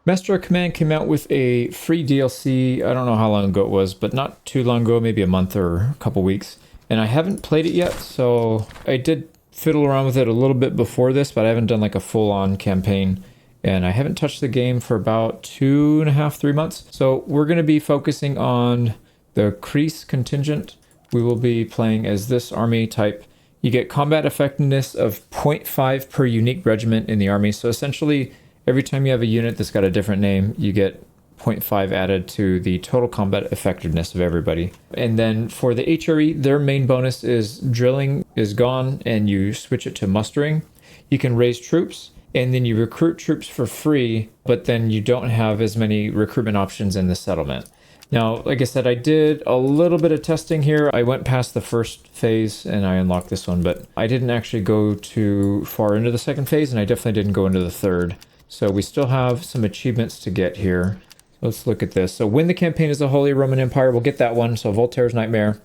Master Command came out with a free DLC. I don't know how long ago it was, but not too long ago, maybe a month or a couple weeks. And I haven't played it yet, so I did fiddle around with it a little bit before this, but I haven't done like a full-on campaign. And I haven't touched the game for about 2.5, 3 months. So we're going to be focusing on the Crease contingent. We will be playing as this army type. You get combat effectiveness of 0.5 per unique regiment in the army. So essentially, every time you have a unit that's got a different name, you get 0.5 added to the total combat effectiveness of everybody. And then for the HRE, their main bonus is drilling is gone and you switch it to mustering. You can raise troops and then you recruit troops for free, but then you don't have as many recruitment options in the settlement. Now, like I said, I did a little bit of testing here. I went past the first phase and I unlocked this one, but I didn't actually go too far into the second phase and I definitely didn't go into the third. So we still have some achievements to get here. Let's look at this. So win the campaign as the Holy Roman Empire, we'll get that one. So Voltaire's Nightmare.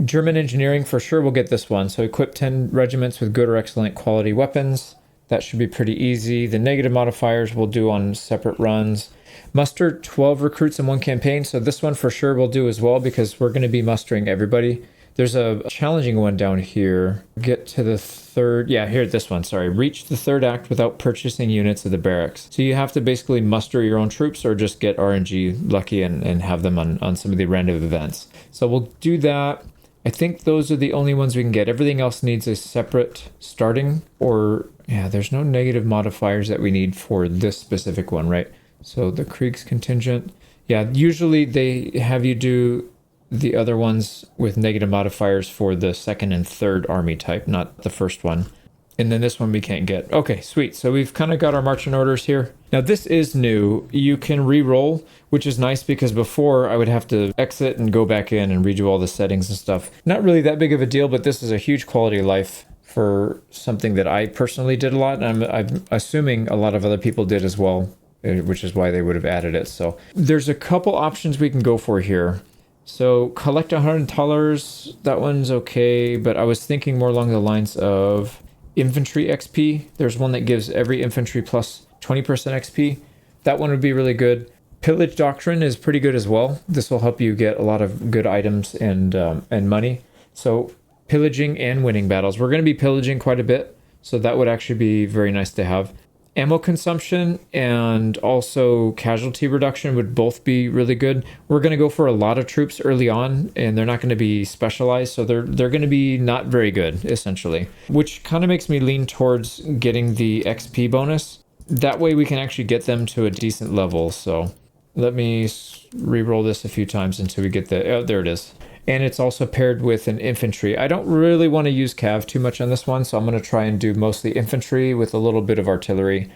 German engineering, for sure we'll get this one. So equip 10 regiments with good or excellent quality weapons. That should be pretty easy. The negative modifiers we'll do on separate runs. Muster 12 recruits in one campaign. So this one for sure we'll do as well because we're going to be mustering everybody. There's a challenging one down here. Get to the third, yeah, here, this one, sorry. Reach the third act without purchasing units of the barracks. So you have to basically muster your own troops or just get RNG lucky and have them on some of the random events. So we'll do that. I think those are the only ones we can get. Everything else needs a separate starting or, yeah, there's no negative modifiers that we need for this specific one, right? So the Kriegs contingent, yeah, usually they have you do the other ones with negative modifiers for the second and third army type, not the first one. And then this one we can't get. Okay, sweet. So we've kind of got our marching orders here. Now this is new. You can re-roll, which is nice because before I would have to exit and go back in and redo all the settings and stuff. Not really that big of a deal, but this is a huge quality of life for something that I personally did a lot. And I'm assuming a lot of other people did as well, which is why they would have added it. So there's a couple options we can go for here. So collect $100, that one's okay, but I was thinking more along the lines of infantry XP. There's one that gives every infantry plus 20% XP. That one would be really good. Pillage Doctrine is pretty good as well. This will help you get a lot of good items and money. So pillaging and winning battles. We're going to be pillaging quite a bit, so that would actually be very nice to have. Ammo consumption and also casualty reduction would both be really good. We're going to go for a lot of troops early on, and they're not going to be specialized, so they're going to be not very good, essentially. Which kind of makes me lean towards getting the XP bonus. That way we can actually get them to a decent level, so let me re-roll this a few times until we get the... Oh, there it is. And it's also paired with an infantry. I don't really want to use cav too much on this one, so I'm going to try and do mostly infantry with a little bit of artillery.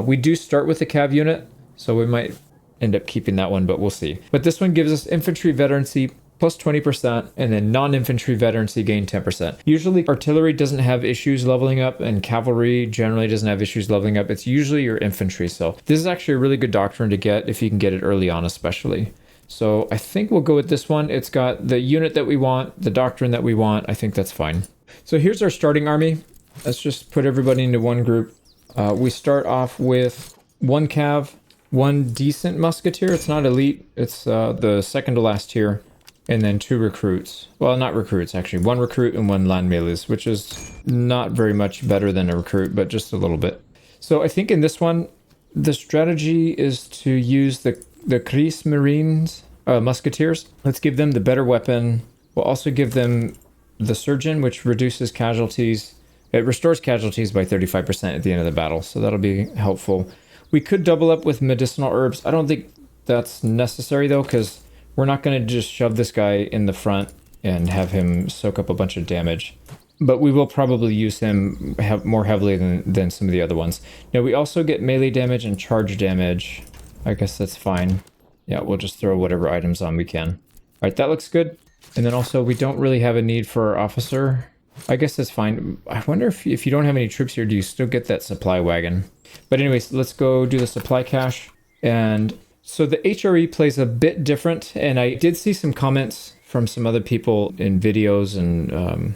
We do start with the cav unit, so we might end up keeping that one, but we'll see. But this one gives us infantry veterancy plus 20%, and then non-infantry veterancy gain 10%. Usually artillery doesn't have issues leveling up, and cavalry generally doesn't have issues leveling up. It's usually your infantry, so this is actually a really good doctrine to get if you can get it early on especially. So I think we'll go with this one. It's got the unit that we want, the doctrine that we want. I think that's fine. So here's our starting army. Let's just put everybody into one group. We start off with one cav, one decent musketeer. It's not elite. It's the second to last tier. And then 2 recruits. Well, not recruits, actually. 1 recruit and 1 land melees, which is not very much better than a recruit, but just a little bit. So I think in this one, the strategy is to use the Kriegsmarines, musketeers. Let's give them the better weapon. We'll also give them the surgeon, which reduces casualties. It restores casualties by 35% at the end of the battle, so that'll be helpful. We could double up with medicinal herbs. I don't think that's necessary though, because we're not going to just shove this guy in the front and have him soak up a bunch of damage. But we will probably use him more heavily than some of the other ones. Now we also get melee damage and charge damage. I guess that's fine. Yeah, we'll just throw whatever items on we can. All right, that looks good. And then also we don't really have a need for our officer. I guess that's fine. I wonder if you don't have any troops here, do you still get that supply wagon? But anyways, let's go do the supply cache. And so the HRE plays a bit different. And I did see some comments from some other people in videos and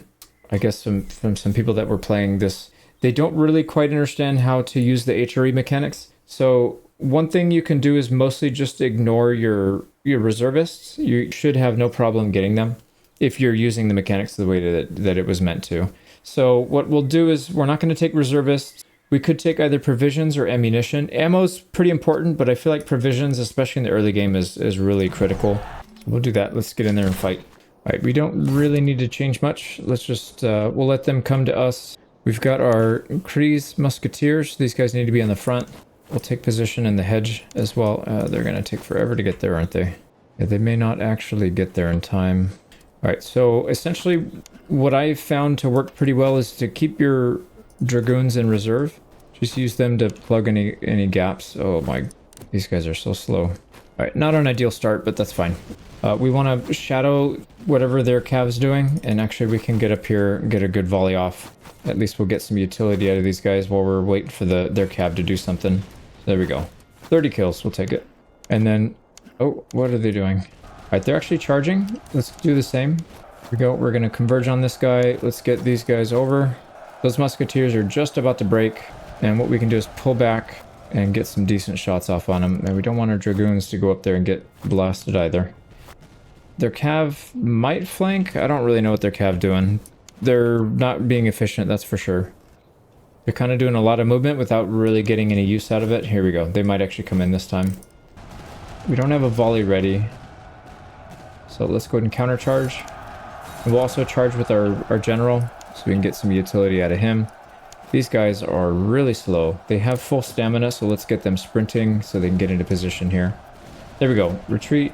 I guess from some people that were playing this. They don't really quite understand how to use the HRE mechanics. So one thing you can do is mostly just ignore your reservists. You should have no problem getting them if you're using the mechanics the way that it was meant to. So what we'll do is we're not going to take reservists. We could take either provisions or ammunition. Ammo's pretty important, but I feel like provisions, especially in the early game, is really critical. So we'll do that. Let's get in there and fight. All right, we don't really need to change much. Let's just, we'll let them come to us. We've got our HRE Musketeers. These guys need to be on the front. We'll take position in the hedge as well. They're going to take forever to get there, aren't they? Yeah, they may not actually get there in time. All right, so essentially what I've found to work pretty well is to keep your Dragoons in reserve. Just use them to plug any gaps. Oh my, these guys are so slow. All right, not an ideal start, but that's fine. We want to shadow whatever their cav's doing, and actually we can get up here and get a good volley off. At least we'll get some utility out of these guys while we're waiting for their cav to do something. There we go. 30 kills, we'll take it. And then, oh, what are they doing? All right, they're actually charging. Let's do the same. Here we go. We're going to converge on this guy. Let's get these guys over. Those musketeers are just about to break. And what we can do is pull back and get some decent shots off on them. And we don't want our Dragoons to go up there and get blasted either. Their cav might flank. I don't really know what their cav doing. They're not being efficient, that's for sure. They're kind of doing a lot of movement without really getting any use out of it. Here we go. They might actually come in this time. We don't have a volley ready. So let's go ahead and countercharge. And we'll also charge with our general so we can get some utility out of him. These guys are really slow. They have full stamina, so let's get them sprinting so they can get into position here. There we go. Retreat.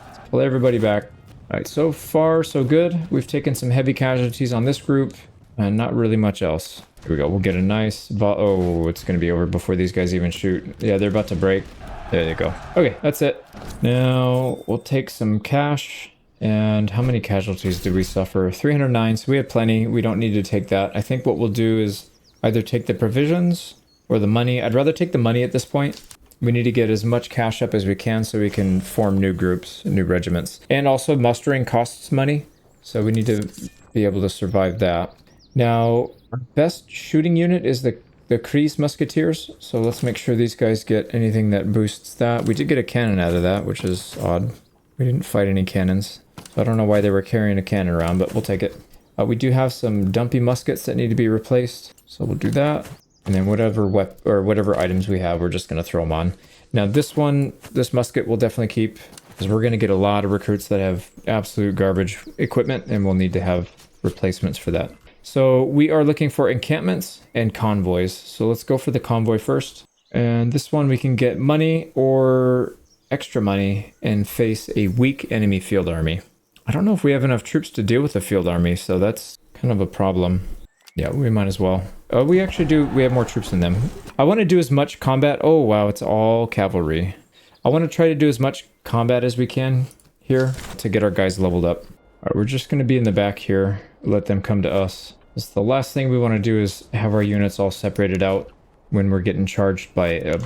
Let's pull everybody back. All right, so far so good. We've taken some heavy casualties on this group and not really much else. Here we go. We'll get a nice oh, it's going to be over before these guys even shoot. Yeah, they're about to break. There you go. Okay, that's it. Now we'll take some cash. And how many casualties did we suffer? 309, so we have plenty. We don't need to take that. I think what we'll do is either take the provisions or the money. I'd rather take the money at this point. We need to get as much cash up as we can so we can form new groups, new regiments. And also mustering costs money, so we need to be able to survive that. Now, our best shooting unit is the HRE Musketeers, so let's make sure these guys get anything that boosts that. We did get a cannon out of that, which is odd. We didn't fight any cannons. So I don't know why they were carrying a cannon around, but we'll take it. We do have some dumpy muskets that need to be replaced, so we'll do that. And then whatever items we have, we're just going to throw them on. Now this musket we'll definitely keep, because we're going to get a lot of recruits that have absolute garbage equipment, and we'll need to have replacements for that. So we are looking for encampments and convoys. So let's go for the convoy first. And this one we can get money or extra money and face a weak enemy field army. I don't know if we have enough troops to deal with a field army, so that's kind of a problem. Yeah, we might as well. Oh, we actually do. We have more troops than them. I want to do as much combat. Oh, wow, it's all cavalry. I want to try to do as much combat as we can here to get our guys leveled up. All right, we're just going to be in the back here. Let them come to us. This is the last thing we want to do is have our units all separated out when we're getting charged by a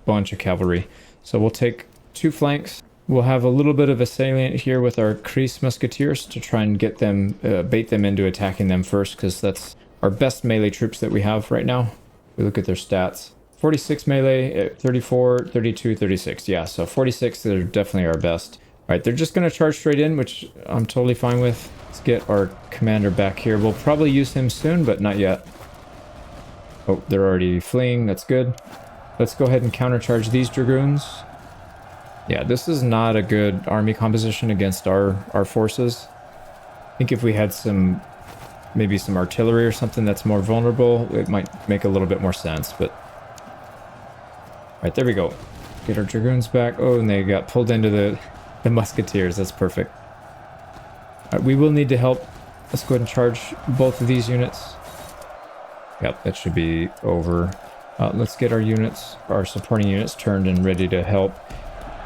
bunch of cavalry. So we'll take 2 flanks. We'll have a little bit of a salient here with our HRE Musketeers to try and get them, bait them into attacking them first, because that's our best melee troops that we have right now. We look at their stats. 46 melee, 34, 32, 36. Yeah, so 46, they're definitely our best. All right, they're just going to charge straight in, which I'm totally fine with. Let's get our commander back here. We'll probably use him soon, but not yet. Oh, they're already fleeing. That's good. Let's go ahead and countercharge these Dragoons. Yeah, this is not a good army composition against our forces. I think if we had maybe some artillery or something that's more vulnerable, it might make a little bit more sense, but... Alright, there we go. Get our Dragoons back. Oh, and they got pulled into the Musketeers. That's perfect. Alright, we will need to help. Let's go ahead and charge both of these units. Yep, that should be over. Let's get our units, our supporting units, turned and ready to help.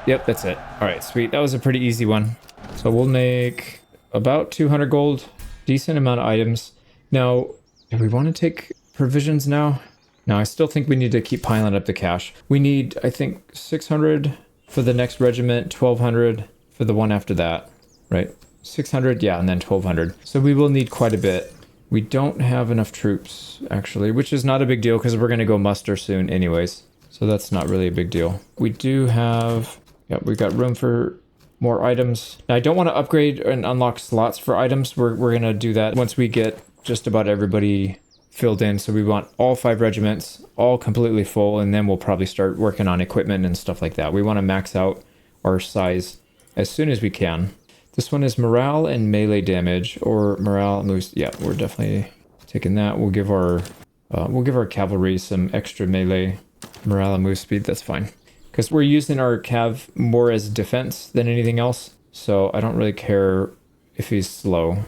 Yep, that's it. All right, sweet. That was a pretty easy one. So we'll make about 200 gold, decent amount of items. Now, do we want to take provisions now? No, I still think we need to keep piling up the cash. We need, I think, 600 for the next regiment, 1200 for the one after that, right? 600, yeah, and then 1200. So we will need quite a bit. We don't have enough troops, actually, which is not a big deal because we're going to go muster soon anyways. So that's not really a big deal. We do have, yeah, we've got room for more items. Now I don't want to upgrade and unlock slots for items. We're going to do that once we get just about everybody filled in. So we want all 5 regiments, all completely full, and then we'll probably start working on equipment and stuff like that. We want to max out our size as soon as we can. This one is morale and melee damage, or morale moves. Yeah, we're definitely taking that. We'll give our cavalry some extra melee morale and move speed. That's fine, because we're using our cav more as defense than anything else. So I don't really care if he's slow.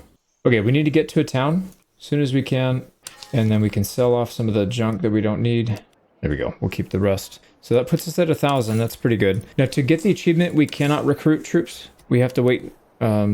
Okay, we need to get to a town as soon as we can, and then we can sell off some of the junk that we don't need. There we go. We'll keep the rest. So that puts us at 1,000. That's pretty good. Now to get the achievement, we cannot recruit troops. We have to wait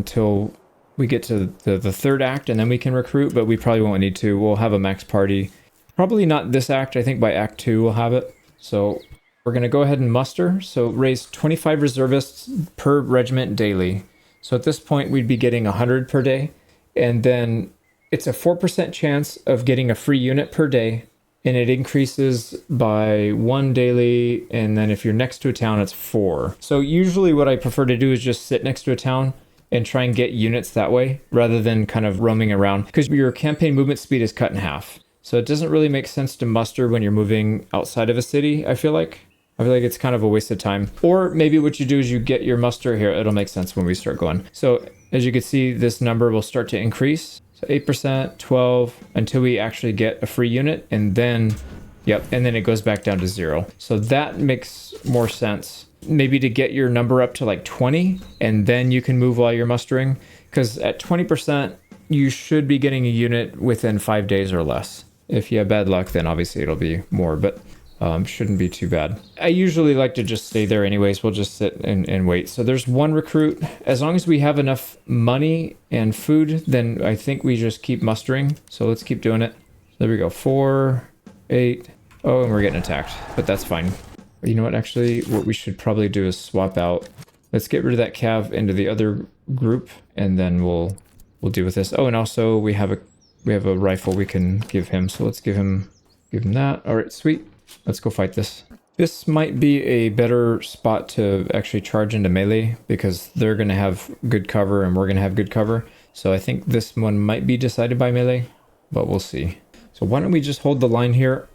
till we get to the third act, and then we can recruit, but we probably won't need to. We'll have a max party. Probably not this act. I think by act 2 we'll have it. So we're going to go ahead and muster. So raise 25 reservists per regiment daily. So at this point we'd be getting 100 per day, and then it's a 4% chance of getting a free unit per day, and it increases by 1 daily, and then if you're next to a town it's 4. So usually what I prefer to do is just sit next to a town and try and get units that way rather than kind of roaming around, because your campaign movement speed is cut in half. So it doesn't really make sense to muster when you're moving outside of a city, I feel like. It's kind of a waste of time. Or maybe what you do is you get your muster here. It'll make sense when we start going. So as you can see, this number will start to increase. So 8%, 12, until we actually get a free unit. And then, yep, and then it goes back down to 0. So that makes more sense. Maybe to get your number up to like 20, and then you can move while you're mustering. Because at 20%, you should be getting a unit within 5 days or less. If you have bad luck, then obviously it'll be more, but shouldn't be too bad. I usually like to just stay there anyways. We'll just sit and wait. So there's 1 recruit. As long as we have enough money and food, then I think we just keep mustering. So let's keep doing it. There we go. 4, 8. Oh, and we're getting attacked, but that's fine. You know what? Actually, what we should probably do is swap out. Let's get rid of that cav into the other group, and then we'll deal with this. Oh, and also we have a rifle we can give him. So let's give him that. All right, sweet. Let's go fight this. This might be a better spot to actually charge into melee, because they're going to have good cover and we're going to have good cover. So I think this one might be decided by melee, but we'll see. So why don't we just hold the line here?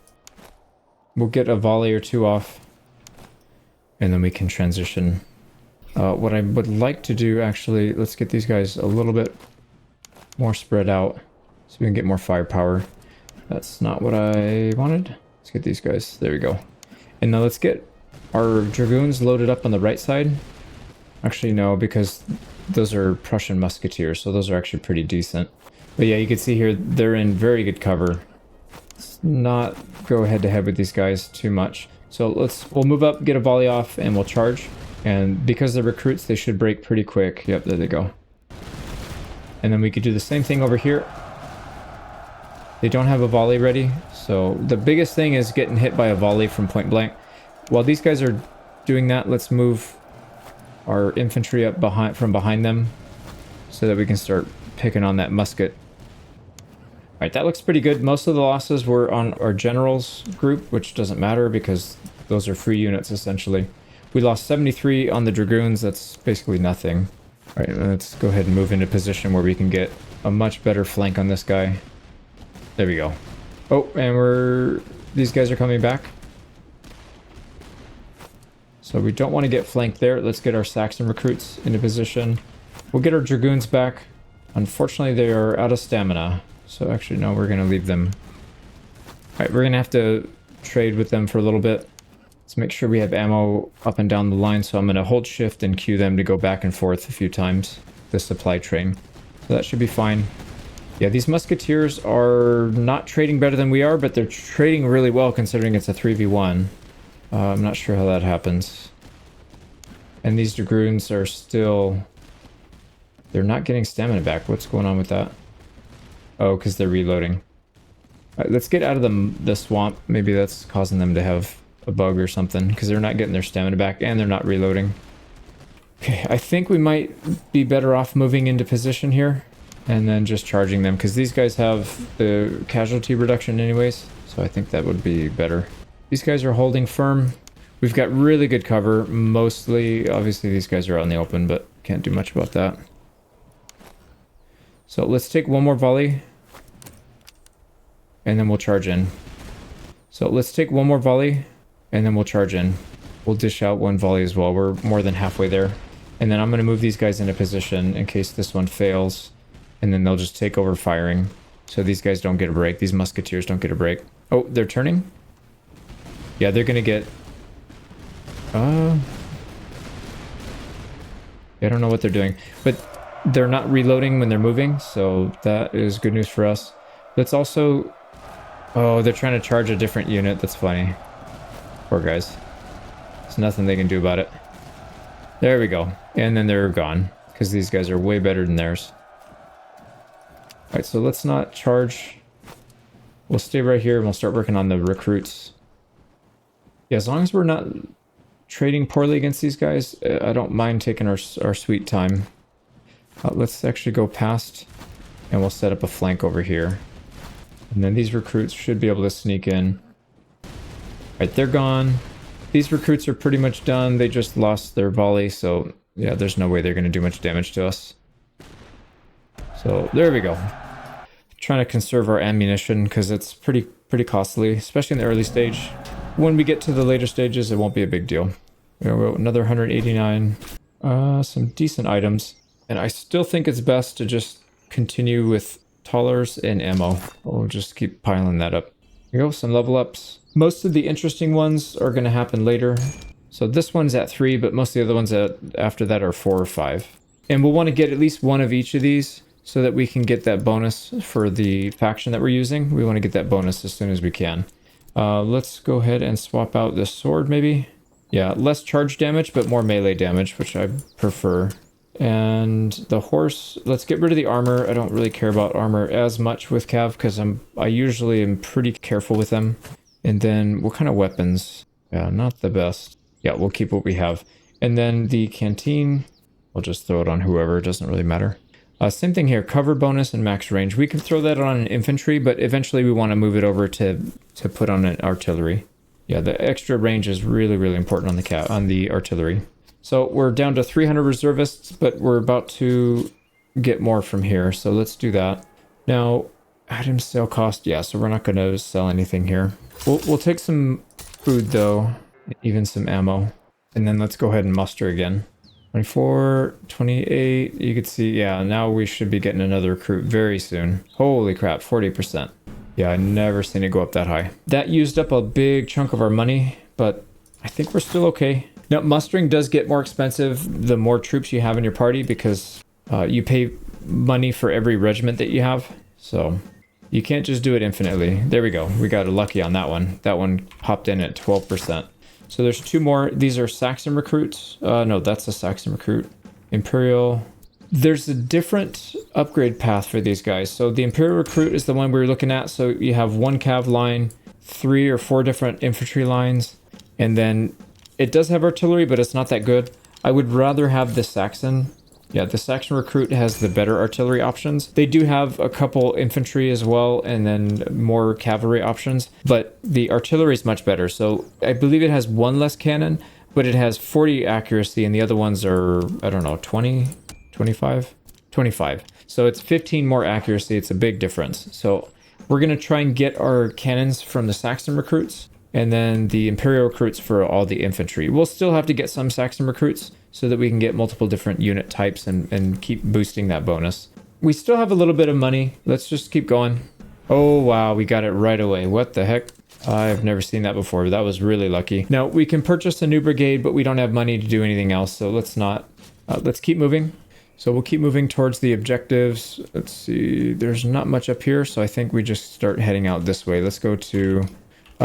We'll get a volley or 2 off, and then we can transition. What I would like to do, actually, let's get these guys a little bit more spread out so we can get more firepower. That's not what I wanted. Let's get these guys. There we go. And now let's get our dragoons loaded up on the right side. Actually, no, because those are Prussian musketeers, so those are actually pretty decent. But yeah, you can see here, they're in very good cover. Let's not go head to head with these guys too much. So we'll move up, get a volley off, and we'll charge. And because they're recruits, they should break pretty quick. Yep, there they go. And then we could do the same thing over here. They don't have a volley ready, so the biggest thing is getting hit by a volley from point blank. While these guys are doing that, let's move our infantry up from behind them so that we can start picking on that musket. All right, that looks pretty good. Most of the losses were on our generals group, which doesn't matter because those are free units essentially. We lost 73 on the dragoons. That's basically nothing. All right, let's go ahead and move into position where we can get a much better flank on this guy. There we go. Oh, and these guys are coming back. So we don't want to get flanked there. Let's get our Saxon recruits into position. We'll get our dragoons back. Unfortunately, they are out of stamina. So actually, no, we're going to leave them. All right, we're going to have to trade with them for a little bit. Let's make sure we have ammo up and down the line. So I'm going to hold shift and queue them to go back and forth a few times. The supply train. So that should be fine. Yeah, these musketeers are not trading better than we are, but they're trading really well considering it's a 3v1. I'm not sure how that happens. And these dragoons are still... They're not getting stamina back. What's going on with that? Oh, because they're reloading. All right, let's get out of the swamp. Maybe that's causing them to have a bug or something, because they're not getting their stamina back and they're not reloading. Okay, I think we might be better off moving into position here and then just charging them, because these guys have the casualty reduction anyways, so I think that would be better. These guys are holding firm. We've got really good cover. Mostly, obviously, these guys are out in the open, but can't do much about that. So let's take one more volley. And then we'll charge in. So let's take one more volley. And then we'll charge in. We'll dish out one volley as well. We're more than halfway there. And then I'm going to move these guys into position in case this one fails. And then they'll just take over firing. So these guys don't get a break. These musketeers don't get a break. Oh, they're turning? Yeah, they're going to get... I don't know what they're doing. But they're not reloading when they're moving. So that is good news for us. Let's also... Oh, they're trying to charge a different unit. That's funny. Poor guys. There's nothing they can do about it. There we go. And then they're gone. Because these guys are way better than theirs. Alright, so let's not charge. We'll stay right here and we'll start working on the recruits. Yeah, as long as we're not trading poorly against these guys, I don't mind taking our sweet time. Let's actually go past and we'll set up a flank over here. And then these recruits should be able to sneak in. Alright, they're gone. These recruits are pretty much done. They just lost their volley, so yeah, there's no way they're going to do much damage to us. So there we go. Trying to conserve our ammunition because it's pretty costly, especially in the early stage. When we get to the later stages, it won't be a big deal. Another 189. Some decent items. And I still think it's best to just continue with tollers and ammo. We'll just keep piling that up. Here we go, some level ups. Most of the interesting ones are going to happen later. So this one's at 3, but most of the other ones after that are 4 or 5. And we'll want to get at least one of each of these so that we can get that bonus for the faction that we're using. We want to get that bonus as soon as we can. Let's go ahead and swap out this sword maybe. Yeah, less charge damage, but more melee damage, which I prefer. And the horse, let's get rid of the armor. I don't really care about armor as much with Cav because I usually am pretty careful with them. And then what kind of weapons? Yeah, not the best. Yeah, we'll keep what we have. And then the canteen, we'll just throw it on whoever. It doesn't really matter. Same thing here, cover bonus and max range. We can throw that on an infantry, but eventually we want to move it over to put on an artillery. Yeah, the extra range is really, really important on the artillery. So we're down to 300 reservists, but we're about to get more from here. So let's do that. Now, item sale cost. Yeah, so we're not going to sell anything here. We'll take some food though, even some ammo. And then let's go ahead and muster again. 24, 28, you could see, yeah, now we should be getting another recruit very soon. Holy crap, 40%. Yeah, I never seen it go up that high. That used up a big chunk of our money, but I think we're still okay. Now, mustering does get more expensive the more troops you have in your party because you pay money for every regiment that you have. So you can't just do it infinitely. There we go. We got lucky on that one. That one popped in at 12%. So there's 2 more. These are Saxon recruits. No, that's a Saxon recruit. Imperial. There's a different upgrade path for these guys. So the Imperial recruit is the one we were looking at. So you have 1 cav line, 3 or 4 different infantry lines, and then it does have artillery, but it's not that good. I would rather have the Saxon. Yeah, the Saxon recruit has the better artillery options. They do have a couple infantry as well, and then more cavalry options, but the artillery is much better. So I believe it has 1 less cannon, but it has 40 accuracy, and the other ones are, I don't know, 20, 25? 25. So it's 15 more accuracy. It's a big difference. So we're going to try and get our cannons from the Saxon recruits, and then the Imperial recruits for all the infantry. We'll still have to get some Saxon recruits so that we can get multiple different unit types and keep boosting that bonus. We still have a little bit of money. Let's just keep going. Oh, wow, we got it right away. What the heck? I've never seen that before. That was really lucky. Now, we can purchase a new brigade, but we don't have money to do anything else, so let's not. Let's keep moving. So we'll keep moving towards the objectives. Let's see. There's not much up here, so I think we just start heading out this way. Let's go to...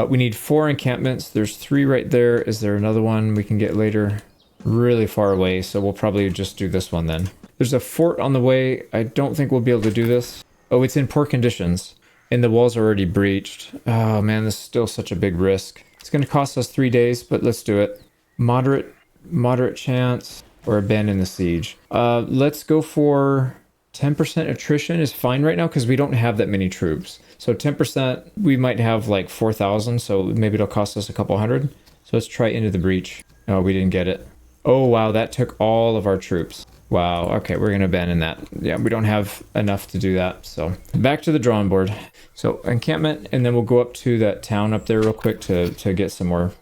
we need 4 encampments. There's 3 right there. Is there another one we can get later? Really far away, so we'll probably just do this one then. There's a fort on the way. I don't think we'll be able to do this. Oh, it's in poor conditions, and the walls are already breached. Oh man, this is still such a big risk. It's going to cost us 3 days, but let's do it. Moderate chance, or abandon the siege. Let's go for 10% attrition is fine right now because we don't have that many troops. So 10%, we might have like 4,000, so maybe it'll cost us a couple hundred. So let's try Into the Breach. Oh, we didn't get it. Oh, wow, that took all of our troops. Wow, okay, we're going to abandon that. Yeah, we don't have enough to do that, so back to the drawing board. So encampment, and then we'll go up to that town up there real quick to get some more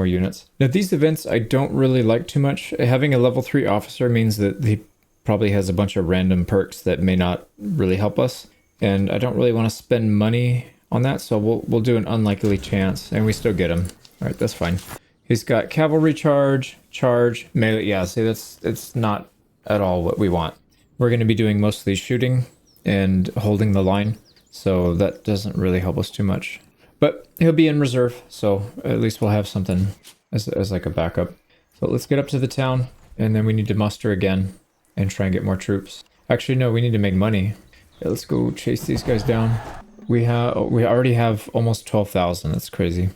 units. Now, these events I don't really like too much. Having a level 3 officer means that he probably has a bunch of random perks that may not really help us, and I don't really want to spend money on that, so we'll do an unlikely chance, and we still get him. All right, that's fine. He's got cavalry charge, melee. Yeah, see, it's not at all what we want. We're going to be doing mostly shooting and holding the line, so that doesn't really help us too much. But he'll be in reserve, so at least we'll have something as like a backup. So let's get up to the town, and then we need to muster again and try and get more troops. Actually, no, we need to make money. Yeah, let's go chase these guys down. We already have almost 12,000. That's crazy.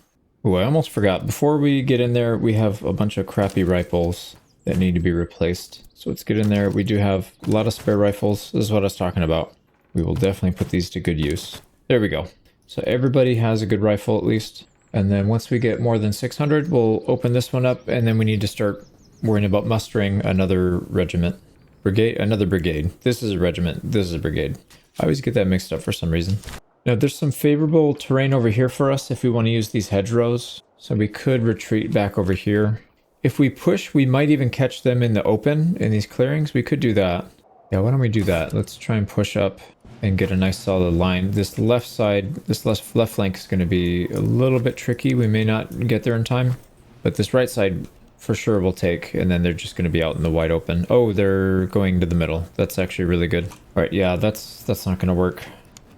Oh, I almost forgot. Before we get in there, we have a bunch of crappy rifles that need to be replaced. So let's get in there. We do have a lot of spare rifles. This is what I was talking about. We will definitely put these to good use. There we go. So everybody has a good rifle at least. And then once we get more than 600, we'll open this one up, and then we need to start worrying about mustering another regiment. Another brigade. This is a regiment. This is a brigade. I always get that mixed up for some reason. Now, there's some favorable terrain over here for us if we want to use these hedgerows. So we could retreat back over here. If we push, we might even catch them in the open in these clearings. We could do that. Yeah, why don't we do that? Let's try and push up and get a nice solid line. This left side, this left flank is going to be a little bit tricky. We may not get there in time, but this right side for sure we'll take, and then they're just going to be out in the wide open. Oh, they're going to the middle. That's actually really good. All right, yeah, that's not going to work.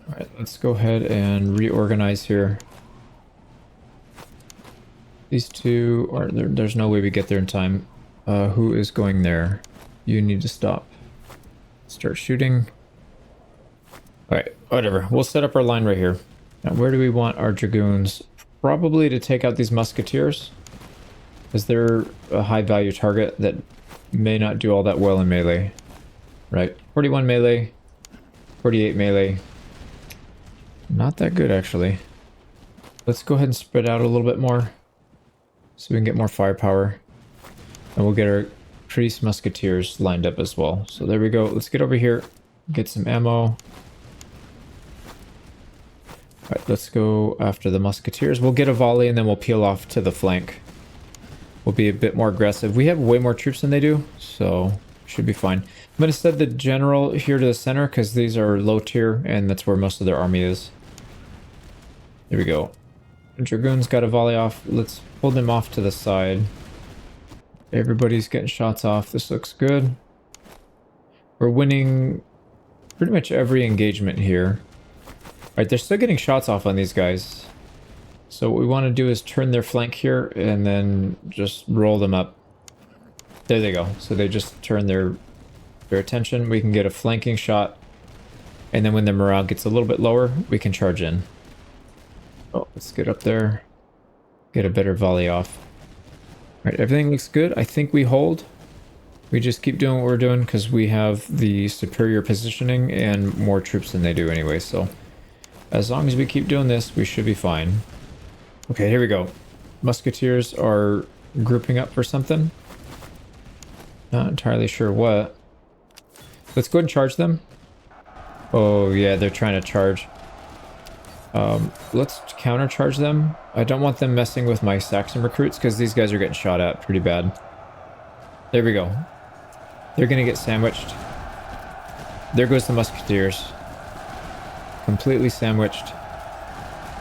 All right, let's go ahead and reorganize here. These two are there. There's no way we get there in time. Who is going there? You need to stop. Start shooting. All right, whatever. We'll set up our line right here. Now, where do we want our dragoons? Probably to take out these musketeers, because they're a high value target that may not do all that well in melee. Right, 41 melee, 48 melee. Not that good, actually. Let's go ahead and spread out a little bit more so we can get more firepower. And we'll get our priest musketeers lined up as well. So there we go. Let's get over here, get some ammo. Alright, let's go after the musketeers. We'll get a volley and then we'll peel off to the flank. We'll be a bit more aggressive. We have way more troops than they do, so should be fine. I'm going to set the general here to the center because these are low tier and that's where most of their army is. There we go. Dragoons got a volley off. Let's pull them off to the side. Everybody's getting shots off. This looks good. We're winning pretty much every engagement here. Alright, they're still getting shots off on these guys. So what we want to do is turn their flank here and then just roll them up. There they go. So they just turn their attention. We can get a flanking shot. And then when the morale gets a little bit lower, we can charge in. Oh, let's get up there. Get a better volley off. All right, everything looks good. I think we hold. We just keep doing what we're doing because we have the superior positioning and more troops than they do anyway. So as long as we keep doing this, we should be fine. Okay, here we go. Musketeers are grouping up for something. Not entirely sure what. Let's go ahead and charge them. Oh yeah, they're trying to charge. Let's countercharge them. I don't want them messing with my Saxon recruits because these guys are getting shot at pretty bad. There we go. They're gonna get sandwiched. There goes the musketeers. Completely sandwiched.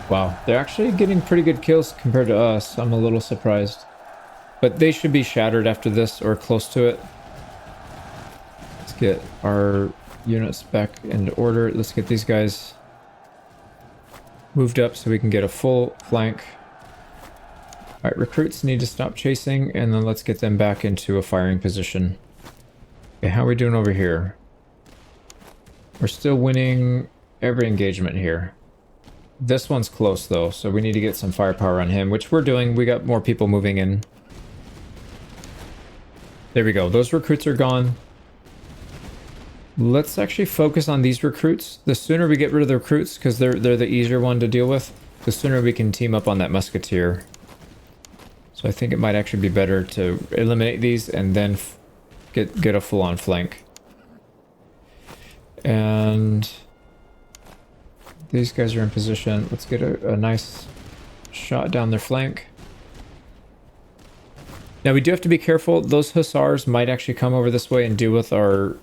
Wow, they're actually getting pretty good kills compared to us. I'm a little surprised. But they should be shattered after this or close to it. Let's get our units back into order. Let's get these guys moved up so we can get a full flank. Alright, recruits need to stop chasing, and then let's get them back into a firing position. Okay, how are we doing over here? We're still winning every engagement here. This one's close though, so we need to get some firepower on him, which we're doing. We got more people moving in. There we go. Those recruits are gone. Let's actually focus on these recruits. The sooner we get rid of the recruits, because they're the easier one to deal with, the sooner we can team up on that musketeer. So I think it might actually be better to eliminate these and then get a full-on flank. And these guys are in position. Let's get a nice shot down their flank. Now we do have to be careful. Those hussars might actually come over this way and deal with our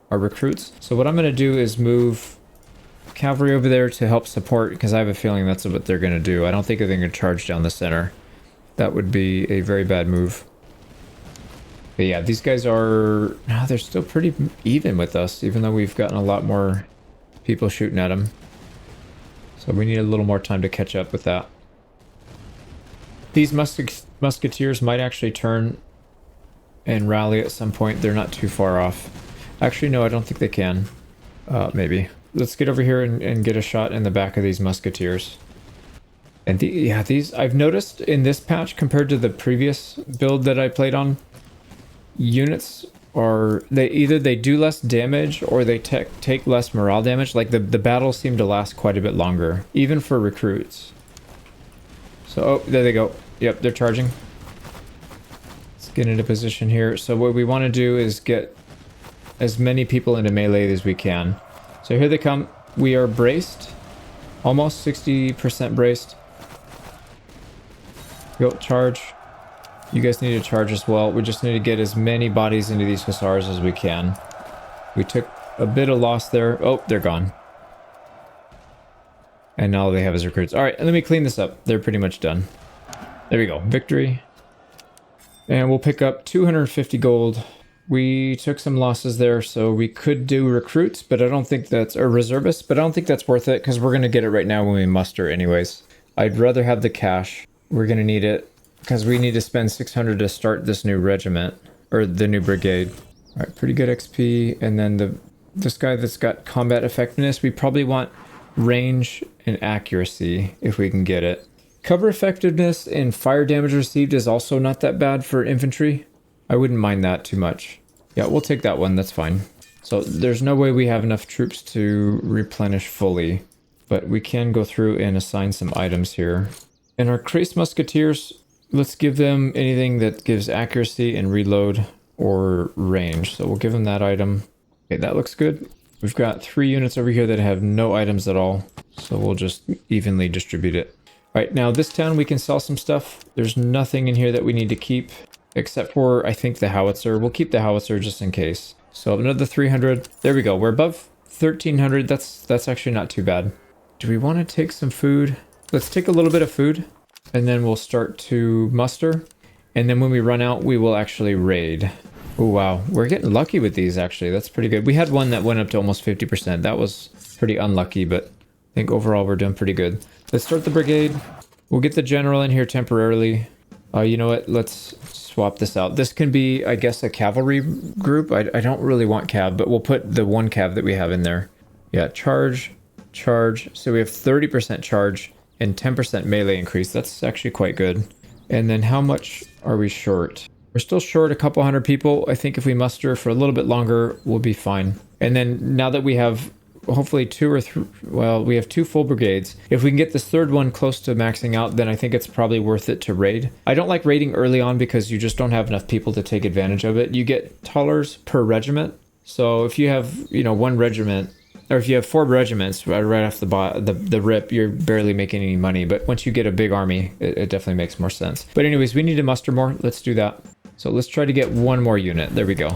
recruits. So what I'm going to do is move cavalry over there to help support, because I have a feeling that's what they're going to do. I don't think they're going to charge down the center. That would be a very bad move. But yeah, these guys are... No, they're still pretty even with us, even though we've gotten a lot more people shooting at them. So we need a little more time to catch up with that. These musketeers might actually turn and rally at some point. They're not too far off. Actually, no, I don't think they can. Maybe. Let's get over here and get a shot in the back of these musketeers. And yeah, these... I've noticed in this patch, compared to the previous build that I played on, units are... Either they do less damage or they take less morale damage. Like, the battles seem to last quite a bit longer, even for recruits. So, oh, there they go. Yep, they're charging. Let's get into position here. So what we want to do is get as many people into melee as we can. So here they come. We are braced. Almost 60% braced. Go, charge. You guys need to charge as well. We just need to get as many bodies into these hussars as we can. We took a bit of loss there. Oh, they're gone. And now all they have is recruits. All right, let me clean this up. They're pretty much done. There we go. Victory. And we'll pick up 250 gold. We took some losses there, so we could do recruits, but I don't think that's... Or reservists, but I don't think that's worth it, because we're going to get it right now when we muster anyways. I'd rather have the cash. We're going to need it, because we need to spend 600 to start this new regiment. Or the new brigade. All right, pretty good XP. And then this guy that's got combat effectiveness, we probably want range and accuracy if we can get it. Cover effectiveness and fire damage received is also not that bad for infantry. I wouldn't mind that too much. Yeah, we'll take that one. That's fine. So there's no way we have enough troops to replenish fully, but we can go through and assign some items here. And our Krace Musketeers, let's give them anything that gives accuracy and reload or range. So we'll give them that item. Okay, that looks good. We've got 3 units over here that have no items at all, so we'll just evenly distribute it. All right, now this town we can sell some stuff. There's nothing in here that we need to keep, except for, I think, the howitzer. We'll keep the howitzer just in case. So another 300. There we go. We're above 1,300. That's actually not too bad. Do we want to take some food? Let's take a little bit of food, and then we'll start to muster. And then when we run out, we will actually raid. Oh, wow. We're getting lucky with these, actually. That's pretty good. We had one that went up to almost 50%. That was pretty unlucky, but I think overall we're doing pretty good. Let's start the brigade. We'll get the general in here temporarily. You know what? Let's swap this out. This can be, I guess, a cavalry group. I don't really want cav, but we'll put the one cav that we have in there. Yeah, charge, charge. So we have 30% charge and 10% melee increase. That's actually quite good. And then how much are we short? We're still short a couple hundred people. I think if we muster for a little bit longer, we'll be fine. And then now that we have hopefully 2 or 3, well, we have 2 full brigades. If we can get this third one close to maxing out, then I think it's probably worth it to raid. I don't like raiding early on because you just don't have enough people to take advantage of it. You get tallers per regiment. So if you have, you know, 1 regiment, or if you have 4 regiments right off the rip, you're barely making any money. But once you get a big army, it definitely makes more sense. But anyways, we need to muster more. Let's do that. So let's try to get 1 more unit. There we go.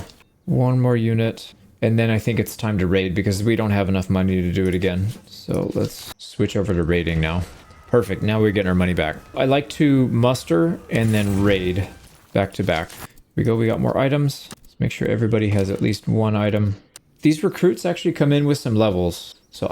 1 more unit. And then I think it's time to raid because we don't have enough money to do it again. So let's switch over to raiding now. Perfect. Now we're getting our money back. I like to muster and then raid back to back. We go. We got more items. Let's make sure everybody has at least 1 item. These recruits actually come in with some levels. So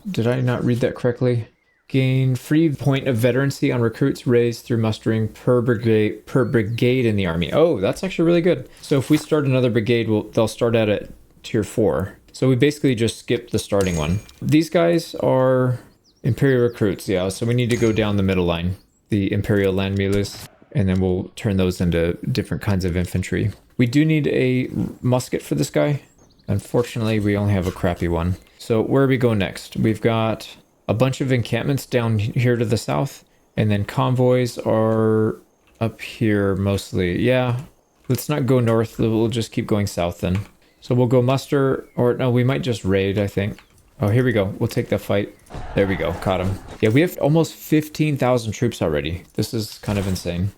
did I not read that correctly? Gain free point of veterancy on recruits raised through mustering per brigade in the army. Oh, that's actually really good. So if we start another brigade, they'll start out at tier 4. So we basically just skipped the starting one. These guys are Imperial recruits, yeah. So we need to go down the middle line, the Imperial land mules, and then we'll turn those into different kinds of infantry. We do need a musket for this guy. Unfortunately, we only have a crappy one. So where do we go next? We've got a bunch of encampments down here to the south, and then convoys are up here mostly. Yeah, let's not go north. We'll just keep going south then. So we'll go muster, or no, we might just raid, I think. Oh, here we go. We'll take the fight. There we go. Caught him. Yeah, we have almost 15,000 troops already. This is kind of insane.